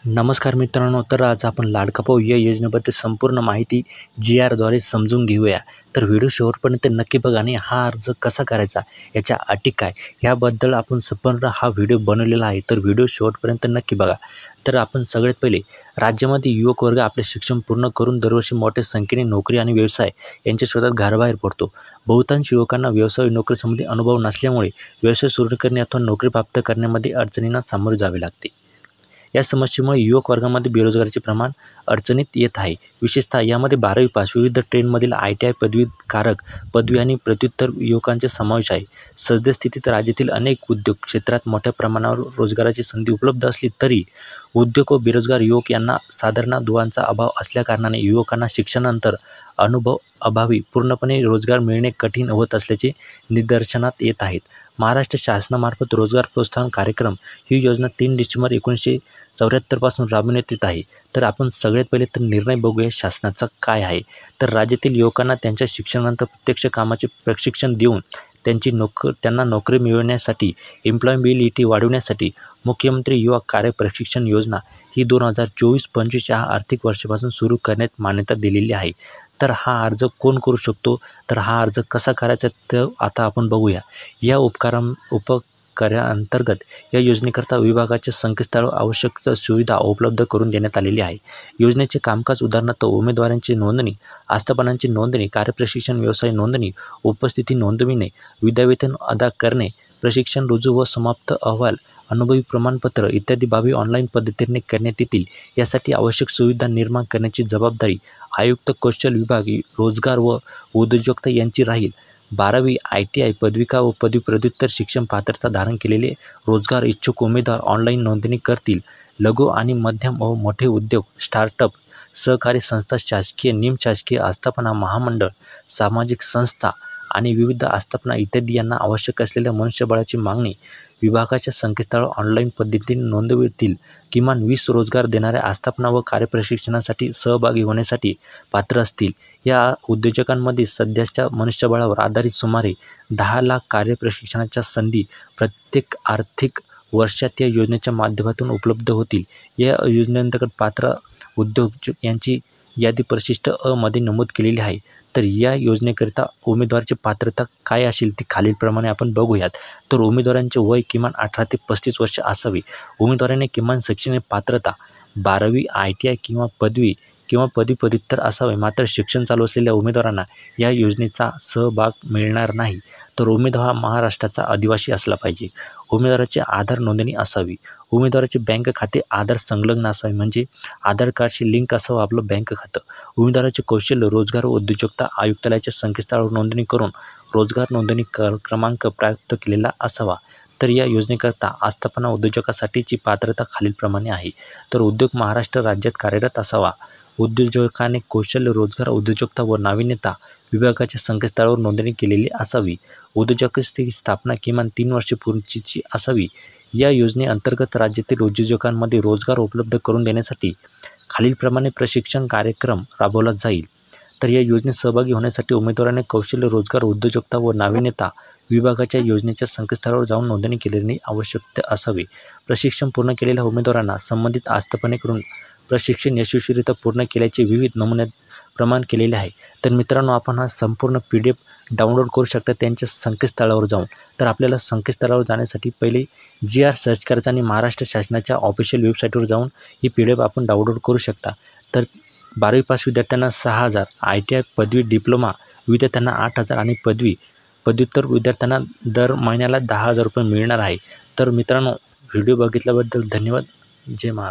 नमस्कार मित्रांनो, तर आज आपण लाडका भाऊ या योजनेबद्दल संपूर्ण माहिती GRद्वारे समजून घेऊया. तर व्हिडिओ शेवटपर्यंत नक्की बघा आणि हा अर्ज कसा करायचा, याच्या अटी काय, याबद्दल आपण संपूर्ण हा व्हिडिओ बनवलेला आहे. तर व्हिडिओ शेवटपर्यंत नक्की बघा. तर आपण सगळ्यात पहिले राज्यामध्ये युवक वर्ग आपले शिक्षण पूर्ण करून दरवर्षी मोठ्या संख्येने नोकरी आणि व्यवसाय यांच्या शोधात घराबाहेर पडतो. बहुतांश युवकांना व्यवसाय नोकरीसंबंधी अनुभव नसल्यामुळे व्यवसाय सुरू करणे अथवा नोकरी प्राप्त करण्यामध्ये अडचणींना सामोरे जावे लागते. या समस्येमुळे युवक वर्गामध्ये बेरोजगारीचे प्रमाण अडचणीत येत आहे. विशेषतः यामध्ये 12वी पास, विविध ट्रेडमधील ITI पदवीधारक, पदवी आणि प्रत्युत्तर युवकांचा समावेश आहे. सद्यस्थितीत राज्यातील अनेक उद्योग क्षेत्रात मोठ्या प्रमाणावर रोजगाराची संधी उपलब्ध असली तरी उद्योग व बेरोजगार युवक यांना साधारण दुवांचा अभाव असल्याकारणाने युवकांना शिक्षणानंतर अनुभव अभावी पूर्णपणे रोजगार मिळणे कठीण होत असल्याचे निदर्शनात येत आहेत. महाराष्ट्र शासनामार्फत रोजगार प्रोत्साहन कार्यक्रम ही योजना 3 डिसेंबर 1974 पासून राबवण्यात येत आहे. तर आपण सगळ्यात पहिले तर निर्णय बघूया शासनाचा काय आहे. तर राज्यातील युवकांना त्यांच्या शिक्षणानंतर प्रत्यक्ष कामाचे प्रशिक्षण देऊन त्यांना नोकरी मिळवण्यासाठी एम्प्लॉयबिलिटी वाढवण्यासाठी मुख्यमंत्री युवा कार्य प्रशिक्षण योजना ही 2024-25 या आर्थिक वर्षापासून सुरू करण्यात मान्यता दिलेली आहे. तर हा अर्ज कोण करू शकतो, तर हा अर्ज कसा करायचा तर आता आपण बघूया. या उपकारांतर्गत या योजनेकरता विभागाच्या संकेतस्थळावर आवश्यक सुविधा उपलब्ध करून देण्यात आलेली आहे. योजनेचे कामकाज उदाहरणार्थ उमेदवारांची नोंदणी, आस्थापनांची नोंदणी, कार्यप्रशिक्षण व्यवसाय नोंदणी, उपस्थिती नोंदविणे, विद्यावेतन अदा करणे, प्रशिक्षण रुजू व समाप्त अहवाल, अनुभवी प्रमाणपत्र इत्यादी बाबी ऑनलाईन पद्धतीने करण्यात येतील. यासाठी आवश्यक सुविधा निर्माण करण्याची जबाबदारी आयुक्त कौशल्य विभाग, रोजगार व उद्योजकता यांची राहील. 12वी ITI पदविका व पदव्युत्तर शिक्षण पात्रता धारण केलेले रोजगार इच्छुक उमेदवार ऑनलाईन नोंदणी करतील. लघु आणि मध्यम व मोठे उद्योग, स्टार्टअप, सहकारी संस्था, शासकीय, निमशासकीय आस्थापना, महामंडळ, सामाजिक संस्था आणि विविध आस्थापना इत्यादी यांना आवश्यक असलेल्या मनुष्यबळाची मागणी विभागाच्या संकेतस्थळावर ऑनलाईन पद्धतीने नोंदवतील. किमान 20 रोजगार देणाऱ्या आस्थापना व कार्यप्रशिक्षणासाठी सहभागी होण्यासाठी पात्र असतील. या उद्योजकांमध्ये सध्याच्या मनुष्यबळावर आधारित सुमारे 10 लाख कार्यप्रशिक्षणाच्या संधी प्रत्येक आर्थिक वर्षात या योजनेच्या माध्यमातून उपलब्ध होतील. या योजनेअंतर्गत पात्र उद्योजक यांची यादी परिशिष्ट अ मध्ये नमूद केलेली आहे. तर या योजनेकरिता उमेदवाराची पात्रता काय असेल ती खालीलप्रमाणे आपण बघूयात. तर उमेदवारांचे वय किमान 18 ते 35 वर्ष असावे. उमेदवाराने किमान शैक्षणिक पात्रता 12वी ITI किंवा पदवी किंवा पदव्युत्तर असावे. मात्र शिक्षण चालू असलेल्या उमेदवारांना या योजनेचा सहभाग मिळणार नाही. तर उमेदवार हा महाराष्ट्राचा आदिवासी असला पाहिजे. उमेदवाराची आधार नोंदणी असावी. उमेदवाराचे बँक खाते आधार संलग्न असावे, म्हणजे आधार कार्डशी लिंक असावं आपलं बँक खातं. उमेदवाराचे कौशल्य रोजगार व उद्योजकता आयुक्तालयाच्या संकेतस्थळावर नोंदणी करून रोजगार नोंदणी क्रमांक प्राप्त केलेला असावा. तर या योजनेकरता आस्थापना उद्योजकासाठीची पात्रता खालीलप्रमाणे आहे. तर उद्योग महाराष्ट्र राज्यात कार्यरत असावा. उद्योजकाने कौशल्य रोजगार उद्योजकता व नाविन्यता विभागाच्या संकेतस्थळावर नोंदणी केलेली असावी. उद्योजकाची स्थापना किमान 3 वर्षे पूर्वीची असावी. या योजनेअंतर्गत राज्यातील उद्योजकांमध्ये रोजगार उपलब्ध करून देण्यासाठी खालीलप्रमाणे प्रशिक्षण कार्यक्रम राबवला जाईल. तर या योजनेत सहभागी होण्यासाठी उमेदवाराने कौशल्य रोजगार उद्योजकता व नाविन्यता विभागाच्या योजनेच्या संकेतस्थळावर जाऊन नोंदणी केलेली आवश्यक असावे. प्रशिक्षण पूर्ण केलेल्या उमेदवारांना संबंधित आस्थापनेकडून प्रशिक्षण यशस्वीरित्या पूर्ण केल्याचे विविध नमुन्यात प्रमाण केलेले आहे. तर मित्रांनो, आपण हा संपूर्ण PDF डाउनलोड करू शकता त्यांच्या संकेतस्थळावर जाऊन. तर आपल्याला संकेतस्थळावर जाण्यासाठी पहिले GR सर्च करायचं आणि महाराष्ट्र शासनाच्या ऑफिशियल वेबसाईटवर जाऊन ही PDF आपण डाउनलोड करू शकता. तर 12वी पास विद्यार्थ्यांना 6,000, ITI पदवी डिप्लोमा विद्यार्थ्यांना 8,000 आणि पदव्युत्तर विद्यार्थ्यांना दर महिन्याला 10,000 रुपये मिळणार आहे. तर मित्रांनो, व्हिडिओ बघितल्याबद्दल धन्यवाद. जय महाराष्ट्र.